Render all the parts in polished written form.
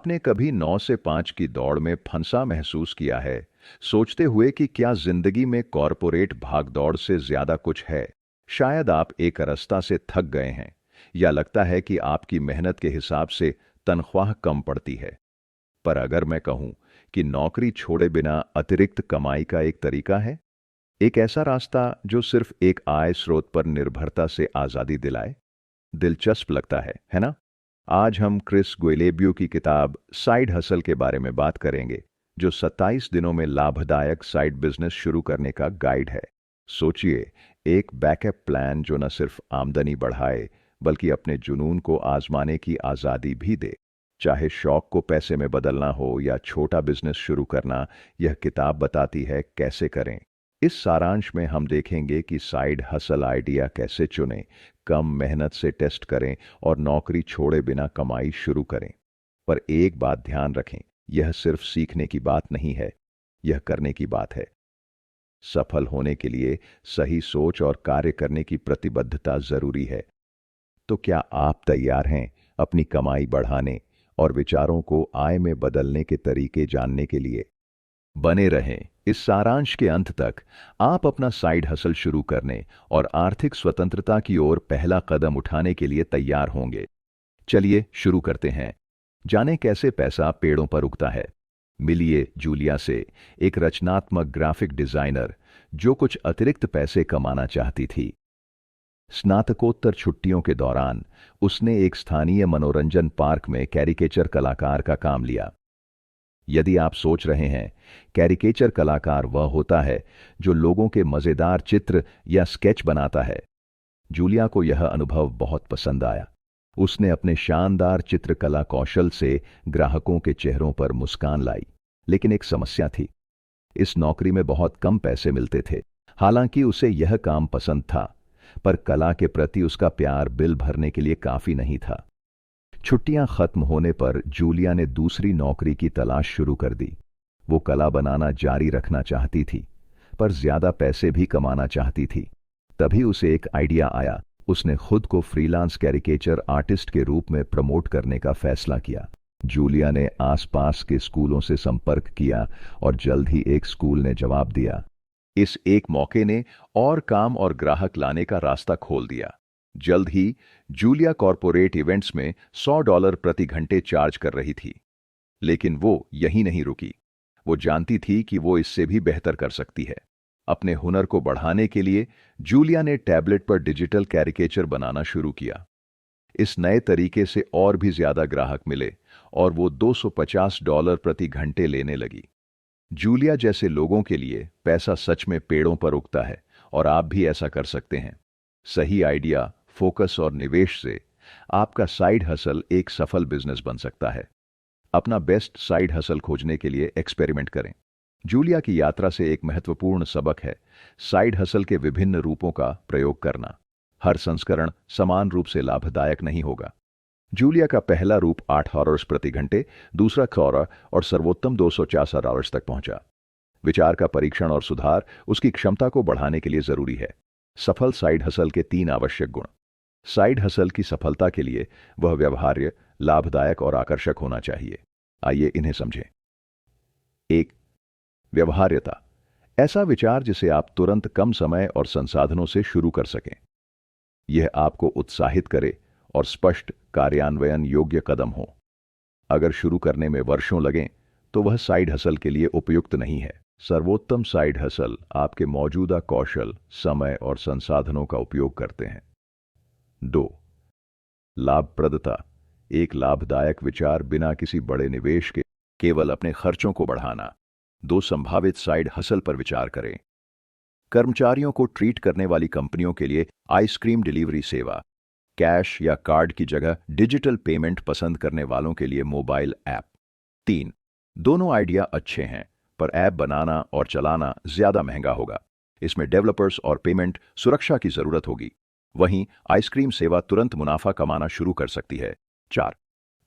आपने कभी 9 से 5 की दौड़ में फंसा महसूस किया है, सोचते हुए कि क्या जिंदगी में कॉरपोरेट भागदौड़ से ज्यादा कुछ है? शायद आप एक रास्ता से थक गए हैं, या लगता है कि आपकी मेहनत के हिसाब से तनख्वाह कम पड़ती है। पर अगर मैं कहूं कि नौकरी छोड़े बिना अतिरिक्त कमाई का एक तरीका है, एक ऐसा रास्ता जो सिर्फ एक आय स्रोत पर निर्भरता से आजादी दिलाए, दिलचस्प लगता है ना? आज हम क्रिस गुएलेबियो की किताब साइड हसल के बारे में बात करेंगे, जो 27 दिनों में लाभदायक साइड बिजनेस शुरू करने का गाइड है। सोचिए, एक बैकअप प्लान जो न सिर्फ आमदनी बढ़ाए, बल्कि अपने जुनून को आजमाने की आज़ादी भी दे। चाहे शौक को पैसे में बदलना हो या छोटा बिजनेस शुरू करना, यह किताब बताती है कैसे करें। इस सारांश में हम देखेंगे कि साइड हसल आइडिया कैसे चुनें, कम मेहनत से टेस्ट करें और नौकरी छोड़े बिना कमाई शुरू करें। पर एक बात ध्यान रखें, यह सिर्फ सीखने की बात नहीं है, यह करने की बात है। सफल होने के लिए सही सोच और कार्य करने की प्रतिबद्धता जरूरी है। तो क्या आप तैयार हैं अपनी कमाई बढ़ाने और विचारों को आय में बदलने के तरीके जानने के लिए? बने रहें। इस सारांश के अंत तक आप अपना साइड हसल शुरू करने और आर्थिक स्वतंत्रता की ओर पहला कदम उठाने के लिए तैयार होंगे। चलिए शुरू करते हैं। जानें कैसे पैसा पेड़ों पर उगता है। मिलिए जूलिया से, एक रचनात्मक ग्राफिक डिजाइनर जो कुछ अतिरिक्त पैसे कमाना चाहती थी। स्नातकोत्तर छुट्टियों के दौरान उसने एक स्थानीय मनोरंजन पार्क में कैरिकेचर कलाकार का काम लिया। यदि आप सोच रहे हैं, कैरिकेचर कलाकार वह होता है जो लोगों के मजेदार चित्र या स्केच बनाता है। जूलिया को यह अनुभव बहुत पसंद आया। उसने अपने शानदार चित्रकला कौशल से ग्राहकों के चेहरों पर मुस्कान लाई। लेकिन एक समस्या थी, इस नौकरी में बहुत कम पैसे मिलते थे। हालांकि उसे यह काम पसंद था, पर कला के प्रति उसका प्यार बिल भरने के लिए काफी नहीं था। छुट्टियां खत्म होने पर जूलिया ने दूसरी नौकरी की तलाश शुरू कर दी। वो कला बनाना जारी रखना चाहती थी, पर ज्यादा पैसे भी कमाना चाहती थी। तभी उसे एक आइडिया आया। उसने खुद को फ्रीलांस कैरिकेचर आर्टिस्ट के रूप में प्रमोट करने का फैसला किया। जूलिया ने आसपास के स्कूलों से संपर्क किया और जल्द ही एक स्कूल ने जवाब दिया। इस एक मौके ने और काम और ग्राहक लाने का रास्ता खोल दिया। जल्द ही जूलिया कॉरपोरेट इवेंट्स में $100 प्रति घंटे चार्ज कर रही थी। लेकिन वो यहीं नहीं रुकी। वो जानती थी कि वो इससे भी बेहतर कर सकती है। अपने हुनर को बढ़ाने के लिए जूलिया ने टैबलेट पर डिजिटल कैरिकेचर बनाना शुरू किया। इस नए तरीके से और भी ज्यादा ग्राहक मिले और वो $250 प्रति घंटे लेने लगी। जूलिया जैसे लोगों के लिए पैसा सच में पेड़ों पर उगता है, और आप भी ऐसा कर सकते हैं। सही आइडिया, फोकस और निवेश से आपका साइड हसल एक सफल बिजनेस बन सकता है। अपना बेस्ट साइड हसल खोजने के लिए एक्सपेरिमेंट करें। जूलिया की यात्रा से एक महत्वपूर्ण सबक है साइड हसल के विभिन्न रूपों का प्रयोग करना। हर संस्करण समान रूप से लाभदायक नहीं होगा। जूलिया का पहला रूप $8 प्रति घंटे, दूसरा $100 और सर्वोत्तम $264 तक पहुंचा। विचार का परीक्षण और सुधार उसकी क्षमता को बढ़ाने के लिए जरूरी है। सफल साइड हसल के 3 आवश्यक गुण। साइड हसल की सफलता के लिए वह व्यवहार्य, लाभदायक और आकर्षक होना चाहिए। आइए इन्हें समझें। 1. व्यवहार्यता। ऐसा विचार जिसे आप तुरंत कम समय और संसाधनों से शुरू कर सकें। यह आपको उत्साहित करे और स्पष्ट, कार्यान्वयन योग्य कदम हो। अगर शुरू करने में वर्षों लगें, तो वह साइड हसल के लिए उपयुक्त नहीं है। सर्वोत्तम साइड हसल आपके मौजूदा कौशल, समय और संसाधनों का उपयोग करते हैं। 2. लाभप्रदता। एक लाभदायक विचार बिना किसी बड़े निवेश के केवल अपने खर्चों को बढ़ाना। 2 संभावित साइड हसल पर विचार करें। कर्मचारियों को ट्रीट करने वाली कंपनियों के लिए आइसक्रीम डिलीवरी सेवा। कैश या कार्ड की जगह डिजिटल पेमेंट पसंद करने वालों के लिए मोबाइल ऐप। 3. दोनों आइडिया अच्छे हैं, पर ऐप बनाना और चलाना ज्यादा महंगा होगा। इसमें डेवलपर्स और पेमेंट सुरक्षा की जरूरत होगी। वहीं आइसक्रीम सेवा तुरंत मुनाफा कमाना शुरू कर सकती है। 4.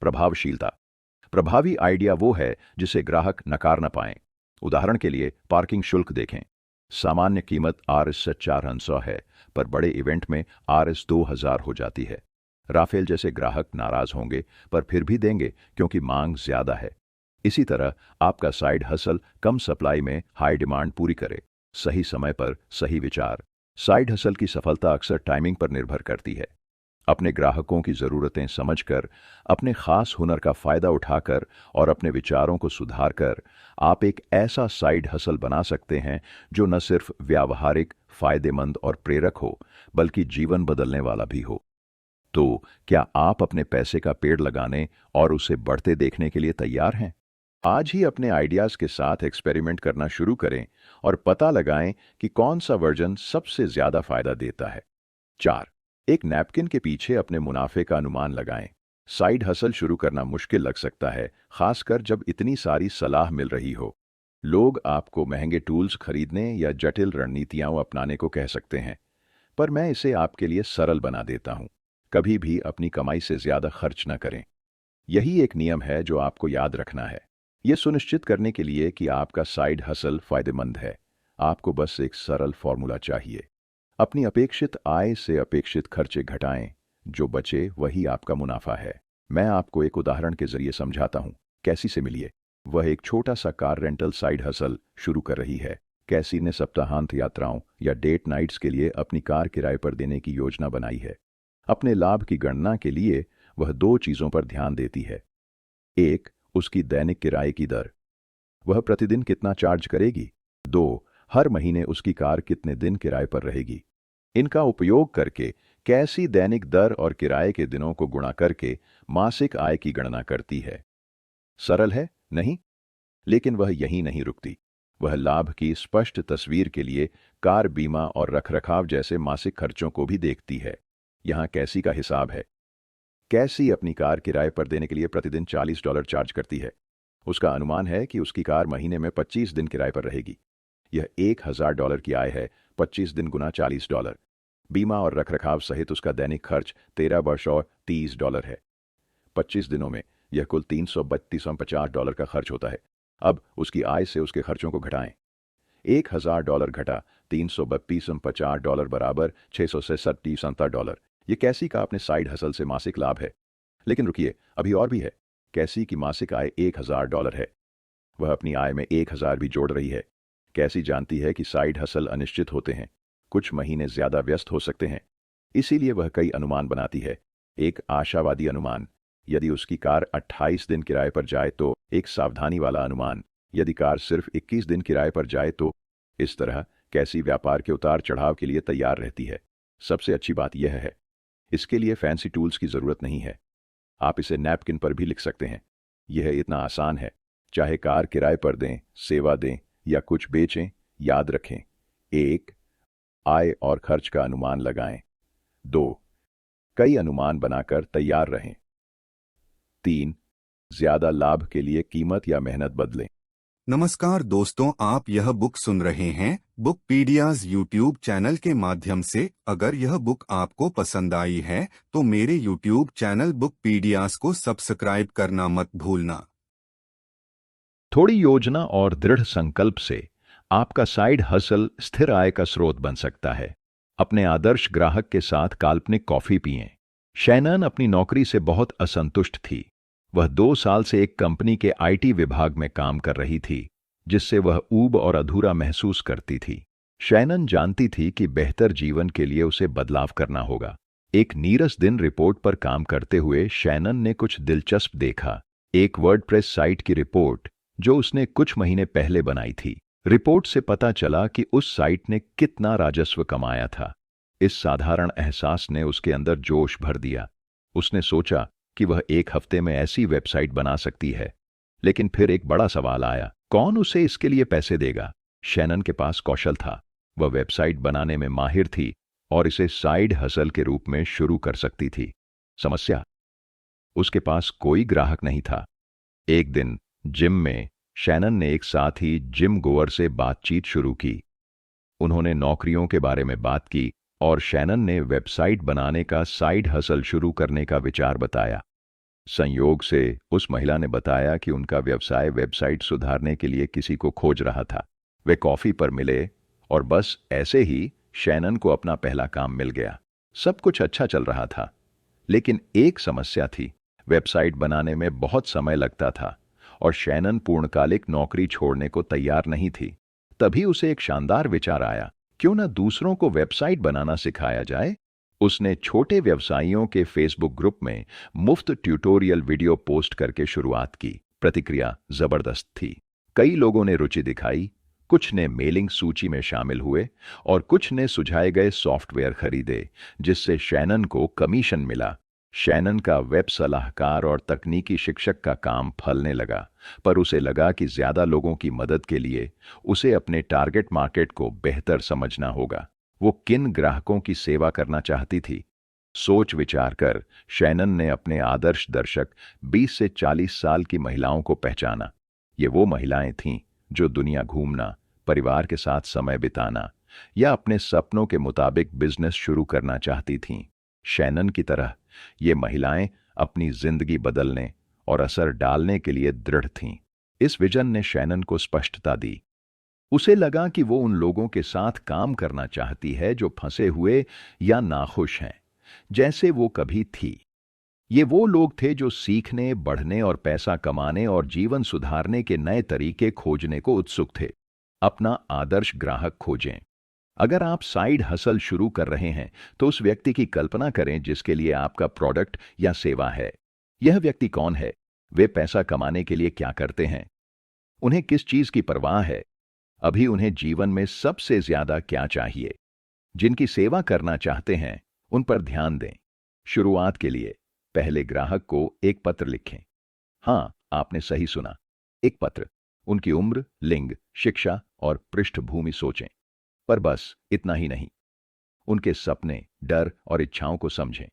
प्रभावशीलता। प्रभावी आइडिया वो है जिसे ग्राहक नकार न पाएं। उदाहरण के लिए पार्किंग शुल्क देखें। सामान्य कीमत Rs 400 है, पर बड़े इवेंट में Rs 2000 हो जाती है। राफेल जैसे ग्राहक नाराज होंगे पर फिर भी देंगे क्योंकि मांग ज्यादा है। इसी तरह आपका साइड हसल कम सप्लाई में हाई डिमांड पूरी करे। सही समय पर सही विचार। साइड हसल की सफलता अक्सर टाइमिंग पर निर्भर करती है। अपने ग्राहकों की ज़रूरतें समझकर, अपने खास हुनर का फ़ायदा उठाकर और अपने विचारों को सुधार कर आप एक ऐसा साइड हसल बना सकते हैं जो न सिर्फ व्यावहारिक, फ़ायदेमंद और प्रेरक हो, बल्कि जीवन बदलने वाला भी हो। तो क्या आप अपने पैसे का पेड़ लगाने और उसे बढ़ते देखने के लिए तैयार हैं? आज ही अपने आइडियाज़ के साथ एक्सपेरिमेंट करना शुरू करें और पता लगाएं कि कौन सा वर्जन सबसे ज़्यादा फ़ायदा देता है। 4. एक नैपकिन के पीछे अपने मुनाफे का अनुमान लगाएं। साइड हसल शुरू करना मुश्किल लग सकता है, खासकर जब इतनी सारी सलाह मिल रही हो। लोग आपको महंगे टूल्स खरीदने या जटिल रणनीतियां अपनाने को कह सकते हैं, पर मैं इसे आपके लिए सरल बना देता हूं। कभी भी अपनी कमाई से ज्यादा खर्च न करें। यही एक नियम है जो आपको याद रखना है। यह सुनिश्चित करने के लिए कि आपका साइड हसल फायदेमंद है, आपको बस एक सरल फॉर्मूला चाहिए। अपनी अपेक्षित आय से अपेक्षित खर्चे घटाएं, जो बचे वही आपका मुनाफा है। मैं आपको एक उदाहरण के जरिए समझाता हूं। कैसी से मिलिए। वह एक छोटा सा कार रेंटल साइड हसल शुरू कर रही है। कैसी ने सप्ताहांत यात्राओं या डेट नाइट्स के लिए अपनी कार किराए पर देने की योजना बनाई है। अपने लाभ की गणना के लिए वह दो चीजों पर ध्यान देती है। एक, उसकी दैनिक किराए की दर, वह प्रतिदिन कितना चार्ज करेगी। दो, हर महीने उसकी कार कितने दिन किराए पर रहेगी। इनका उपयोग करके कैसी दैनिक दर और किराए के दिनों को गुणा करके मासिक आय की गणना करती है। सरल है, नहीं? लेकिन वह यहीं नहीं रुकती। वह लाभ की स्पष्ट तस्वीर के लिए कार बीमा और रखरखाव जैसे मासिक खर्चों को भी देखती है। यहां कैसी का हिसाब है। कैसी अपनी कार किराए पर देने के लिए प्रतिदिन $40 चार्ज करती है। उसका अनुमान है कि उसकी कार महीने में 25 दिन किराए पर रहेगी। यह $1000 की आय है। 25 दिन गुना $40। बीमा और रखरखाव सहित उसका दैनिक खर्च $1330 है। 25 दिनों में यह कुल $33250 का खर्च होता है। अब उसकी आय से उसके खर्चों को घटाएं। $1000 घटा $33250 बराबर $667। ये कैसी का अपने साइड हसल से मासिक लाभ है। लेकिन रुकिए, अभी और भी है। कैसी की मासिक आय $1000 है। वह अपनी आय में 1000 भी जोड़ रही है। कैसी जानती है कि साइड हसल अनिश्चित होते हैं, कुछ महीने ज्यादा व्यस्त हो सकते हैं। इसीलिए वह कई अनुमान बनाती है। एक आशावादी अनुमान, यदि उसकी कार 28 दिन किराए पर जाए तो। एक सावधानी वाला अनुमान, यदि कार सिर्फ 21 दिन किराए पर जाए तो। इस तरह कैसी व्यापार के उतार चढ़ाव के लिए तैयार रहती है। सबसे अच्छी बात यह है, इसके लिए फैंसी टूल्स की जरूरत नहीं है। आप इसे नैपकिन पर भी लिख सकते हैं। यह इतना आसान है। चाहे कार किराए पर दें, सेवा दें या कुछ बेचें, याद रखें। 1. आय और खर्च का अनुमान लगाएं। 2. कई अनुमान बनाकर तैयार रहें। 3. ज्यादा लाभ के लिए कीमत या मेहनत बदलें। नमस्कार दोस्तों, आप यह बुक सुन रहे हैं बुकपीडियाज यूट्यूब चैनल के माध्यम से। अगर यह बुक आपको पसंद आई है तो मेरे यूट्यूब चैनल बुकपीडियाज को सब्सक्राइब करना मत भूलना। थोड़ी योजना और दृढ़ संकल्प से आपका साइड हसल स्थिर आय का स्रोत बन सकता है। अपने आदर्श ग्राहक के साथ काल्पनिक कॉफी पिएं। शैनन अपनी नौकरी से बहुत असंतुष्ट थी। वह 2 साल से एक कंपनी के आईटी विभाग में काम कर रही थी, जिससे वह ऊब और अधूरा महसूस करती थी। शैनन जानती थी कि बेहतर जीवन के लिए उसे बदलाव करना होगा। एक नीरस दिन रिपोर्ट पर काम करते हुए शैनन ने कुछ दिलचस्प देखा। एक वर्डप्रेस साइट की रिपोर्ट जो उसने कुछ महीने पहले बनाई थी। रिपोर्ट से पता चला कि उस साइट ने कितना राजस्व कमाया था। इस साधारण एहसास ने उसके अंदर जोश भर दिया। उसने सोचा कि वह एक हफ्ते में ऐसी वेबसाइट बना सकती है। लेकिन फिर एक बड़ा सवाल आया, कौन उसे इसके लिए पैसे देगा। शैनन के पास कौशल था, वह वेबसाइट बनाने में माहिर थी और इसे साइड हसल के रूप में शुरू कर सकती थी। समस्या, उसके पास कोई ग्राहक नहीं था। एक दिन जिम में शैनन ने एक साथी जिम गोअर से बातचीत शुरू की। उन्होंने नौकरियों के बारे में बात की और शैनन ने वेबसाइट बनाने का साइड हसल शुरू करने का विचार बताया। संयोग से उस महिला ने बताया कि उनका व्यवसाय वेबसाइट सुधारने के लिए किसी को खोज रहा था। वे कॉफी पर मिले और बस ऐसे ही शैनन को अपना पहला काम मिल गया। सब कुछ अच्छा चल रहा था, लेकिन एक समस्या थी, वेबसाइट बनाने में बहुत समय लगता था और शैनन पूर्णकालिक नौकरी छोड़ने को तैयार नहीं थी। तभी उसे एक शानदार विचार आया, क्यों ना दूसरों को वेबसाइट बनाना सिखाया जाए। उसने छोटे व्यवसायियों के फेसबुक ग्रुप में मुफ्त ट्यूटोरियल वीडियो पोस्ट करके शुरुआत की। प्रतिक्रिया जबरदस्त थी। कई लोगों ने रुचि दिखाई, कुछ ने मेलिंग सूची में शामिल हुए और कुछ ने सुझाए गए सॉफ्टवेयर खरीदे, जिससे शैनन को कमीशन मिला। शैनन का वेब सलाहकार और तकनीकी शिक्षक का काम फलने लगा, पर उसे लगा कि ज्यादा लोगों की मदद के लिए उसे अपने टारगेट मार्केट को बेहतर समझना होगा। वो किन ग्राहकों की सेवा करना चाहती थी? सोच विचार कर शैनन ने अपने आदर्श दर्शक 20 से 40 साल की महिलाओं को पहचाना। ये वो महिलाएं थीं जो दुनिया घूमना, परिवार के साथ समय बिताना या अपने सपनों के मुताबिक बिजनेस शुरू करना चाहती थीं। शैनन की तरह ये महिलाएं अपनी जिंदगी बदलने और असर डालने के लिए दृढ़ थीं। इस विजन ने शैनन को स्पष्टता दी। उसे लगा कि वो उन लोगों के साथ काम करना चाहती है जो फंसे हुए या नाखुश हैं, जैसे वो कभी थी। ये वो लोग थे जो सीखने, बढ़ने और पैसा कमाने और जीवन सुधारने के नए तरीके खोजने को उत्सुक थे। अपना आदर्श ग्राहक खोजें। अगर आप साइड हसल शुरू कर रहे हैं, तो उस व्यक्ति की कल्पना करें जिसके लिए आपका प्रोडक्ट या सेवा है। यह व्यक्ति कौन है? वे पैसा कमाने के लिए क्या करते हैं? उन्हें किस चीज की परवाह है? अभी उन्हें जीवन में सबसे ज्यादा क्या चाहिए? जिनकी सेवा करना चाहते हैं, उन पर ध्यान दें। शुरुआत के लिए पहले ग्राहक को एक पत्र लिखें। हाँ, आपने सही सुना, एक पत्र। उनकी उम्र, लिंग, शिक्षा और पृष्ठभूमि सोचें। पर बस इतना ही नहीं, उनके सपने, डर और इच्छाओं को समझें।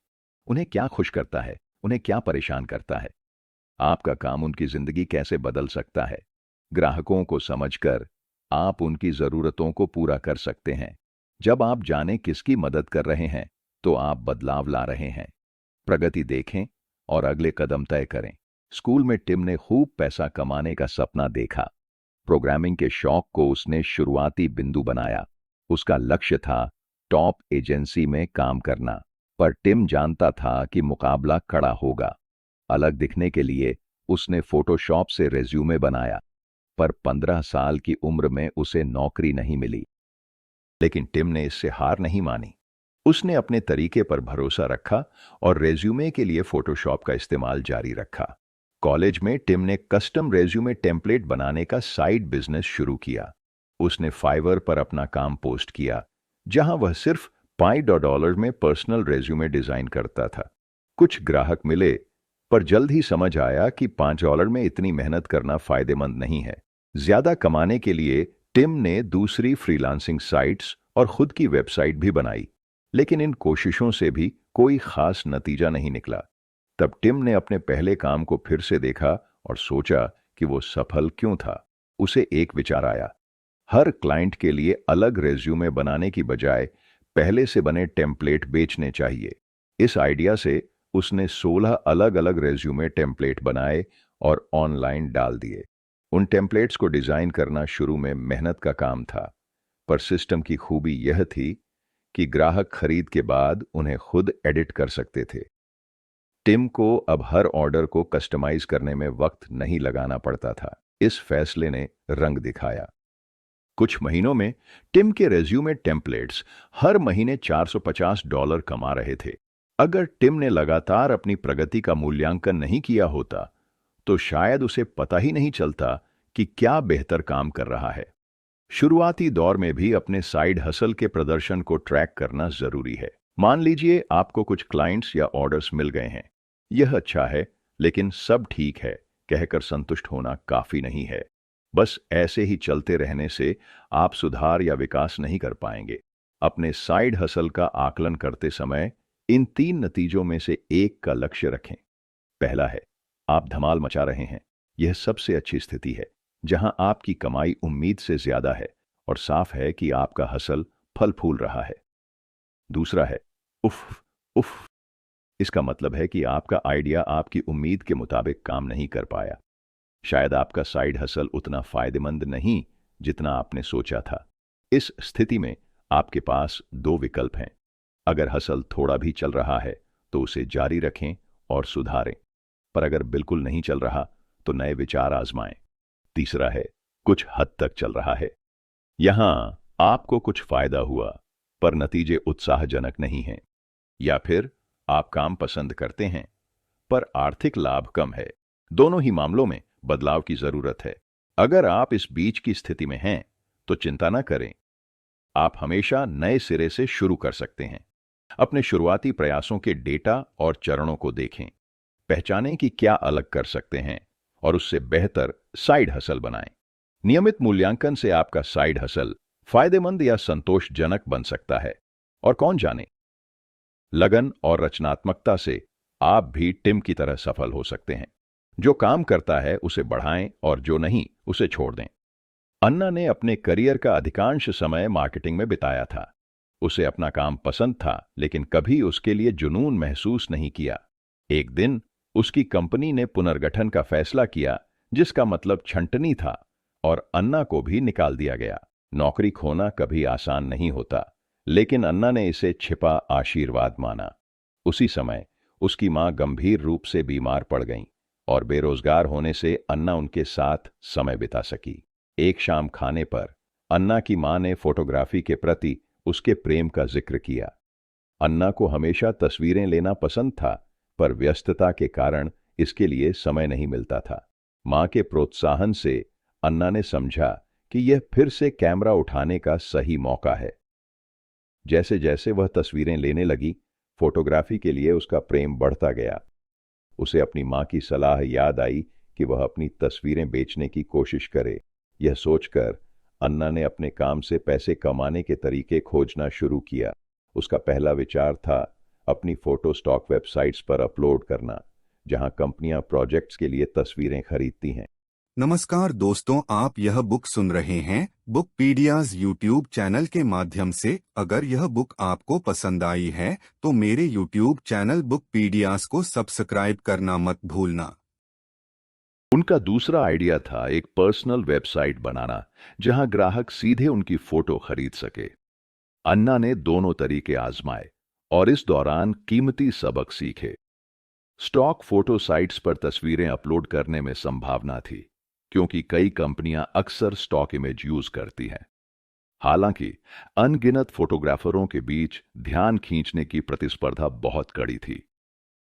उन्हें क्या खुश करता है, उन्हें क्या परेशान करता है। आपका काम उनकी जिंदगी कैसे बदल सकता है। ग्राहकों को समझकर आप उनकी जरूरतों को पूरा कर सकते हैं। जब आप जानें किसकी मदद कर रहे हैं, तो आप बदलाव ला रहे हैं। प्रगति देखें और अगले कदम तय करें। स्कूल में टिम ने खूब पैसा कमाने का सपना देखा। प्रोग्रामिंग के शौक को उसने शुरुआती बिंदु बनाया। उसका लक्ष्य था टॉप एजेंसी में काम करना, पर टिम जानता था कि मुकाबला कड़ा होगा। अलग दिखने के लिए उसने फोटोशॉप से रेज्यूमे बनाया, पर 15 साल की उम्र में उसे नौकरी नहीं मिली। लेकिन टिम ने इससे हार नहीं मानी। उसने अपने तरीके पर भरोसा रखा और रेज्यूमे के लिए फोटोशॉप का इस्तेमाल जारी रखा। कॉलेज में टिम ने कस्टम रेज्यूमे टेम्पलेट बनाने का साइड बिजनेस शुरू किया। उसने फाइवर पर अपना काम पोस्ट किया, जहां वह सिर्फ $5 में पर्सनल रेज्यूमे डिजाइन करता था। कुछ ग्राहक मिले, पर जल्द ही समझ आया कि $5 में इतनी मेहनत करना फायदेमंद नहीं है। ज्यादा कमाने के लिए टिम ने दूसरी फ्रीलांसिंग साइट्स और खुद की वेबसाइट भी बनाई, लेकिन इन कोशिशों से भी कोई खास नतीजा नहीं निकला। तब टिम ने अपने पहले काम को फिर से देखा और सोचा कि वो सफल क्यों था। उसे एक विचार आया, हर क्लाइंट के लिए अलग रेज्यूमे बनाने की बजाय पहले से बने टेम्पलेट बेचने चाहिए। इस आइडिया से उसने 16 अलग अलग रेज्यूमे टेम्पलेट बनाए और ऑनलाइन डाल दिए। उन टेम्पलेट्स को डिजाइन करना शुरू में मेहनत का काम था, पर सिस्टम की खूबी यह थी कि ग्राहक खरीद के बाद उन्हें खुद एडिट कर सकते थे। टिम को अब हर ऑर्डर को कस्टमाइज करने में वक्त नहीं लगाना पड़ता था। इस फैसले ने रंग दिखाया। कुछ महीनों में टिम के रेज्यूमे टेम्पलेट्स हर महीने $450 कमा रहे थे। अगर टिम ने लगातार अपनी प्रगति का मूल्यांकन नहीं किया होता, तो शायद उसे पता ही नहीं चलता कि क्या बेहतर काम कर रहा है। शुरुआती दौर में भी अपने साइड हसल के प्रदर्शन को ट्रैक करना जरूरी है। मान लीजिए आपको कुछ क्लाइंट्स या ऑर्डर्स मिल गए हैं। यह अच्छा है, लेकिन सब ठीक है कहकर संतुष्ट होना काफी नहीं है। बस ऐसे ही चलते रहने से आप सुधार या विकास नहीं कर पाएंगे। अपने साइड हसल का आकलन करते समय इन 3 नतीजों में से एक का लक्ष्य रखें। पहला है, आप धमाल मचा रहे हैं। यह सबसे अच्छी स्थिति है, जहां आपकी कमाई उम्मीद से ज्यादा है और साफ है कि आपका हसल फल फूल रहा है। दूसरा है, उफ उफ। इसका मतलब है कि आपका आइडिया आपकी उम्मीद के मुताबिक काम नहीं कर पाया। शायद आपका साइड हसल उतना फायदेमंद नहीं जितना आपने सोचा था। इस स्थिति में आपके पास 2 विकल्प हैं। अगर हसल थोड़ा भी चल रहा है, तो उसे जारी रखें और सुधारें। पर अगर बिल्कुल नहीं चल रहा तो नए विचार आजमाएं। तीसरा है, कुछ हद तक चल रहा है। यहां आपको कुछ फायदा हुआ पर नतीजे उत्साहजनक नहीं हैं। या फिर आप काम पसंद करते हैं पर आर्थिक लाभ कम है। दोनों ही मामलों में बदलाव की जरूरत है। अगर आप इस बीच की स्थिति में हैं तो चिंता न करें, आप हमेशा नए सिरे से शुरू कर सकते हैं। अपने शुरुआती प्रयासों के डेटा और चरणों को देखें, पहचानें कि क्या अलग कर सकते हैं और उससे बेहतर साइड हसल बनाएं। नियमित मूल्यांकन से आपका साइड हसल फायदेमंद या संतोषजनक बन सकता है। और कौन जाने, लगन और रचनात्मकता से आप भी टिम की तरह सफल हो सकते हैं। जो काम करता है उसे बढ़ाएं और जो नहीं उसे छोड़ दें। अन्ना ने अपने करियर का अधिकांश समय मार्केटिंग में बिताया था। उसे अपना काम पसंद था, लेकिन कभी उसके लिए जुनून महसूस नहीं किया। एक दिन उसकी कंपनी ने पुनर्गठन का फैसला किया, जिसका मतलब छंटनी था, और अन्ना को भी निकाल दिया गया। नौकरी खोना कभी आसान नहीं होता, लेकिन अन्ना ने इसे छिपा आशीर्वाद माना। उसी समय उसकी मां गंभीर रूप से बीमार पड़ गईं और बेरोजगार होने से अन्ना उनके साथ समय बिता सकी। एक शाम खाने पर अन्ना की मां ने फोटोग्राफी के प्रति उसके प्रेम का जिक्र किया। अन्ना को हमेशा तस्वीरें लेना पसंद था, पर व्यस्तता के कारण इसके लिए समय नहीं मिलता था। मां के प्रोत्साहन से अन्ना ने समझा कि यह फिर से कैमरा उठाने का सही मौका है। जैसे जैसे वह तस्वीरें लेने लगी, फोटोग्राफी के लिए उसका प्रेम बढ़ता गया। उसे अपनी मां की सलाह याद आई कि वह अपनी तस्वीरें बेचने की कोशिश करे। यह सोचकर अन्ना ने अपने काम से पैसे कमाने के तरीके खोजना शुरू किया। उसका पहला विचार था अपनी फोटो स्टॉक वेबसाइट्स पर अपलोड करना, जहां कंपनियां प्रोजेक्ट्स के लिए तस्वीरें खरीदती हैं। नमस्कार दोस्तों, आप यह बुक सुन रहे हैं बुकपीडियाज यूट्यूब चैनल के माध्यम से। अगर यह बुक आपको पसंद आई है तो मेरे यूट्यूब चैनल बुकपीडियाज को सब्सक्राइब करना मत भूलना। उनका दूसरा आइडिया था एक पर्सनल वेबसाइट बनाना, जहां ग्राहक सीधे उनकी फोटो खरीद सके। अन्ना ने दोनों तरीके आजमाए और इस दौरान कीमती सबक सीखे। स्टॉक फोटो साइट्स पर तस्वीरें अपलोड करने में संभावना थी, क्योंकि कई कंपनियां अक्सर स्टॉक इमेज यूज करती हैं। हालांकि अनगिनत फोटोग्राफरों के बीच ध्यान खींचने की प्रतिस्पर्धा बहुत कड़ी थी।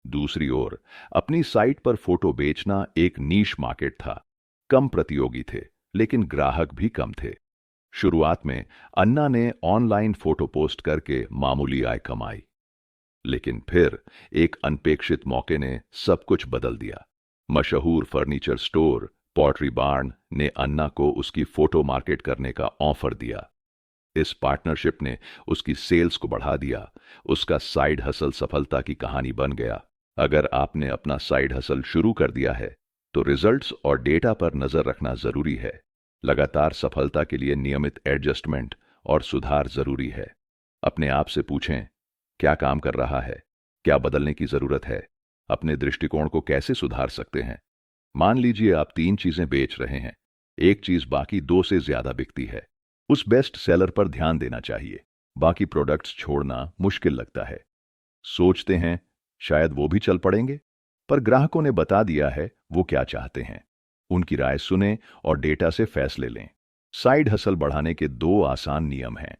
दूसरी ओर अपनी साइट पर फोटो बेचना एक नीश मार्केट था। कम प्रतियोगी थे, लेकिन ग्राहक भी कम थे। शुरुआत में अन्ना ने ऑनलाइन फोटो पोस्ट करके मामूली आय कमाई, लेकिन फिर एक अनपेक्षित मौके ने सब कुछ बदल दिया। मशहूर फर्नीचर स्टोर पॉटरी बार्न ने अन्ना को उसकी फोटो मार्केट करने का ऑफर दिया। इस पार्टनरशिप ने उसकी सेल्स को बढ़ा दिया। उसका साइड हसल सफलता की कहानी बन गया। अगर आपने अपना साइड हसल शुरू कर दिया है तो रिजल्ट्स और डेटा पर नजर रखना जरूरी है। लगातार सफलता के लिए नियमित एडजस्टमेंट और सुधार जरूरी है। अपने आप से पूछें, क्या काम कर रहा है, क्या बदलने की जरूरत है, अपने दृष्टिकोण को कैसे सुधार सकते हैं। मान लीजिए आप 3 चीजें बेच रहे हैं, एक चीज बाकी 2 से ज्यादा बिकती है। उस बेस्ट सेलर पर ध्यान देना चाहिए। बाकी प्रोडक्ट्स छोड़ना मुश्किल लगता है। सोचते हैं शायद वो भी चल पड़ेंगे, पर ग्राहकों ने बता दिया है वो क्या चाहते हैं। उनकी राय सुने और डेटा से फैसले लें। साइड हसल बढ़ाने के 2 आसान नियम हैं।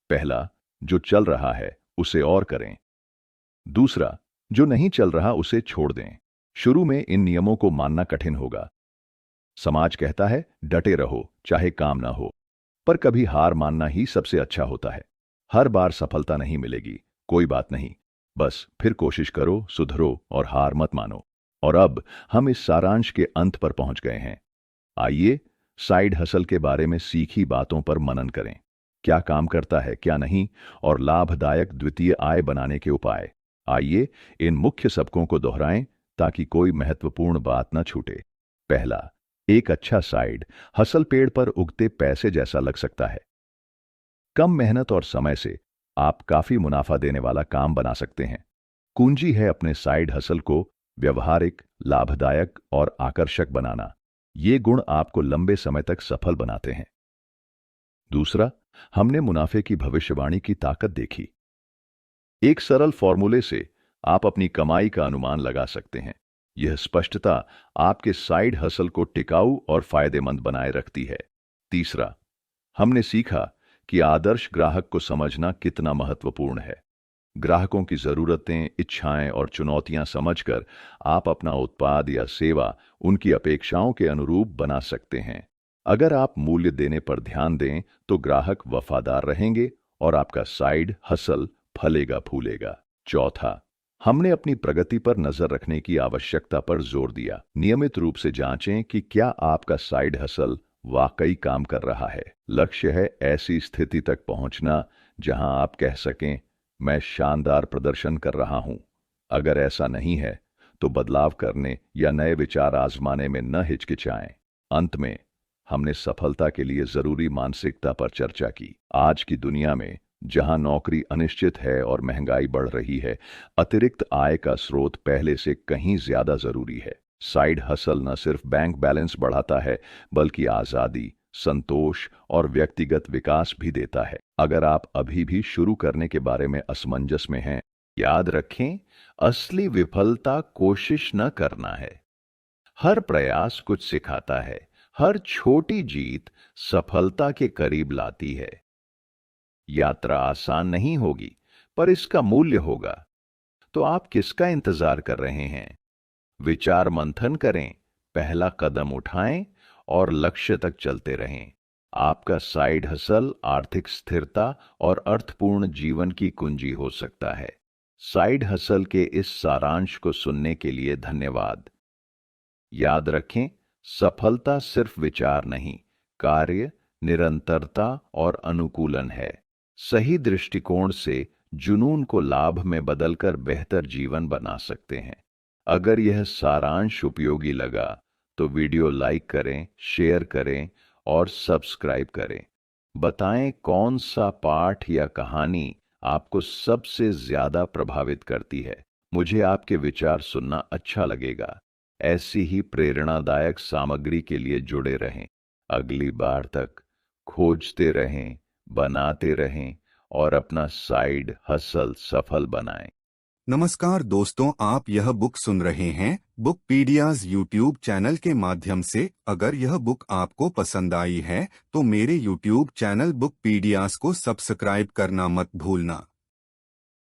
पहला, जो चल रहा है उसे और करें। दूसरा, जो नहीं चल रहा उसे छोड़ दें। शुरू में इन नियमों को मानना कठिन होगा। समाज कहता है डटे रहो चाहे काम ना हो, पर कभी हार मानना ही सबसे अच्छा होता है। हर बार सफलता नहीं मिलेगी, कोई बात नहीं, बस फिर कोशिश करो, सुधरो और हार मत मानो। और अब हम इस सारांश के अंत पर पहुंच गए हैं। आइए साइड हसल के बारे में सीखी बातों पर मनन करें। क्या काम करता है, क्या नहीं, और लाभदायक द्वितीय आय बनाने के उपाय। आइए इन मुख्य सबकों को दोहराएं ताकि कोई महत्वपूर्ण बात न छूटे। पहला, एक अच्छा साइड हसल पेड़ पर उगते पैसे जैसा लग सकता है। कम मेहनत और समय से आप काफी मुनाफा देने वाला काम बना सकते हैं। कुंजी है अपने साइड हसल को व्यवहारिक, लाभदायक और आकर्षक बनाना। ये गुण आपको लंबे समय तक सफल बनाते हैं। दूसरा, हमने मुनाफे की भविष्यवाणी की ताकत देखी। एक सरल फॉर्मूले से आप अपनी कमाई का अनुमान लगा सकते हैं। यह स्पष्टता आपके साइड हसल को टिकाऊ और फायदेमंद बनाए रखती है। तीसरा, हमने सीखा कि आदर्श ग्राहक को समझना कितना महत्वपूर्ण है। ग्राहकों की जरूरतें, इच्छाएं और चुनौतियां समझकर आप अपना उत्पाद या सेवा उनकी अपेक्षाओं के अनुरूप बना सकते हैं। अगर आप मूल्य देने पर ध्यान दें तो ग्राहक वफादार रहेंगे और आपका साइड हसल फलेगा फूलेगा। चौथा, हमने अपनी प्रगति पर नजर रखने की आवश्यकता पर जोर दिया। नियमित रूप से जांचें कि क्या आपका साइड हसल वाकई काम कर रहा है। लक्ष्य है ऐसी स्थिति तक पहुंचना जहां आप कह सकें, मैं शानदार प्रदर्शन कर रहा हूं। अगर ऐसा नहीं है तो बदलाव करने या नए विचार आजमाने में न हिचकिचाएं। अंत में हमने सफलता के लिए जरूरी मानसिकता पर चर्चा की। आज की दुनिया में जहां नौकरी अनिश्चित है और महंगाई बढ़ रही है, अतिरिक्त आय का स्रोत पहले से कहीं ज्यादा जरूरी है। साइड हसल न सिर्फ बैंक बैलेंस बढ़ाता है बल्कि आजादी, संतोष और व्यक्तिगत विकास भी देता है। अगर आप अभी भी शुरू करने के बारे में असमंजस में हैं, याद रखें, असली विफलता कोशिश न करना है। हर प्रयास कुछ सिखाता है। हर छोटी जीत सफलता के करीब लाती है। यात्रा आसान नहीं होगी, पर इसका मूल्य होगा। तो आप किसका इंतजार कर रहे हैं? विचार मंथन करें, पहला कदम उठाएं और लक्ष्य तक चलते रहें। आपका साइड हसल आर्थिक स्थिरता और अर्थपूर्ण जीवन की कुंजी हो सकता है। साइड हसल के इस सारांश को सुनने के लिए धन्यवाद। याद रखें, सफलता सिर्फ विचार नहीं, कार्य, निरंतरता और अनुकूलन है। सही दृष्टिकोण से जुनून को लाभ में बदलकर बेहतर जीवन बना सकते हैं। अगर यह सारांश उपयोगी लगा तो वीडियो लाइक करें, शेयर करें और सब्सक्राइब करें। बताएं कौन सा पाठ या कहानी आपको सबसे ज्यादा प्रभावित करती है। मुझे आपके विचार सुनना अच्छा लगेगा। ऐसी ही प्रेरणादायक सामग्री के लिए जुड़े रहें। अगली बार तक खोजते रहें, बनाते रहें और अपना साइड हसल सफल बनाएं। नमस्कार दोस्तों, आप यह बुक सुन रहे हैं बुक पीडियाज यूट्यूब चैनल के माध्यम से। अगर यह बुक आपको पसंद आई है तो मेरे यूट्यूब चैनल बुक पीडियाज को सब्सक्राइब करना मत भूलना।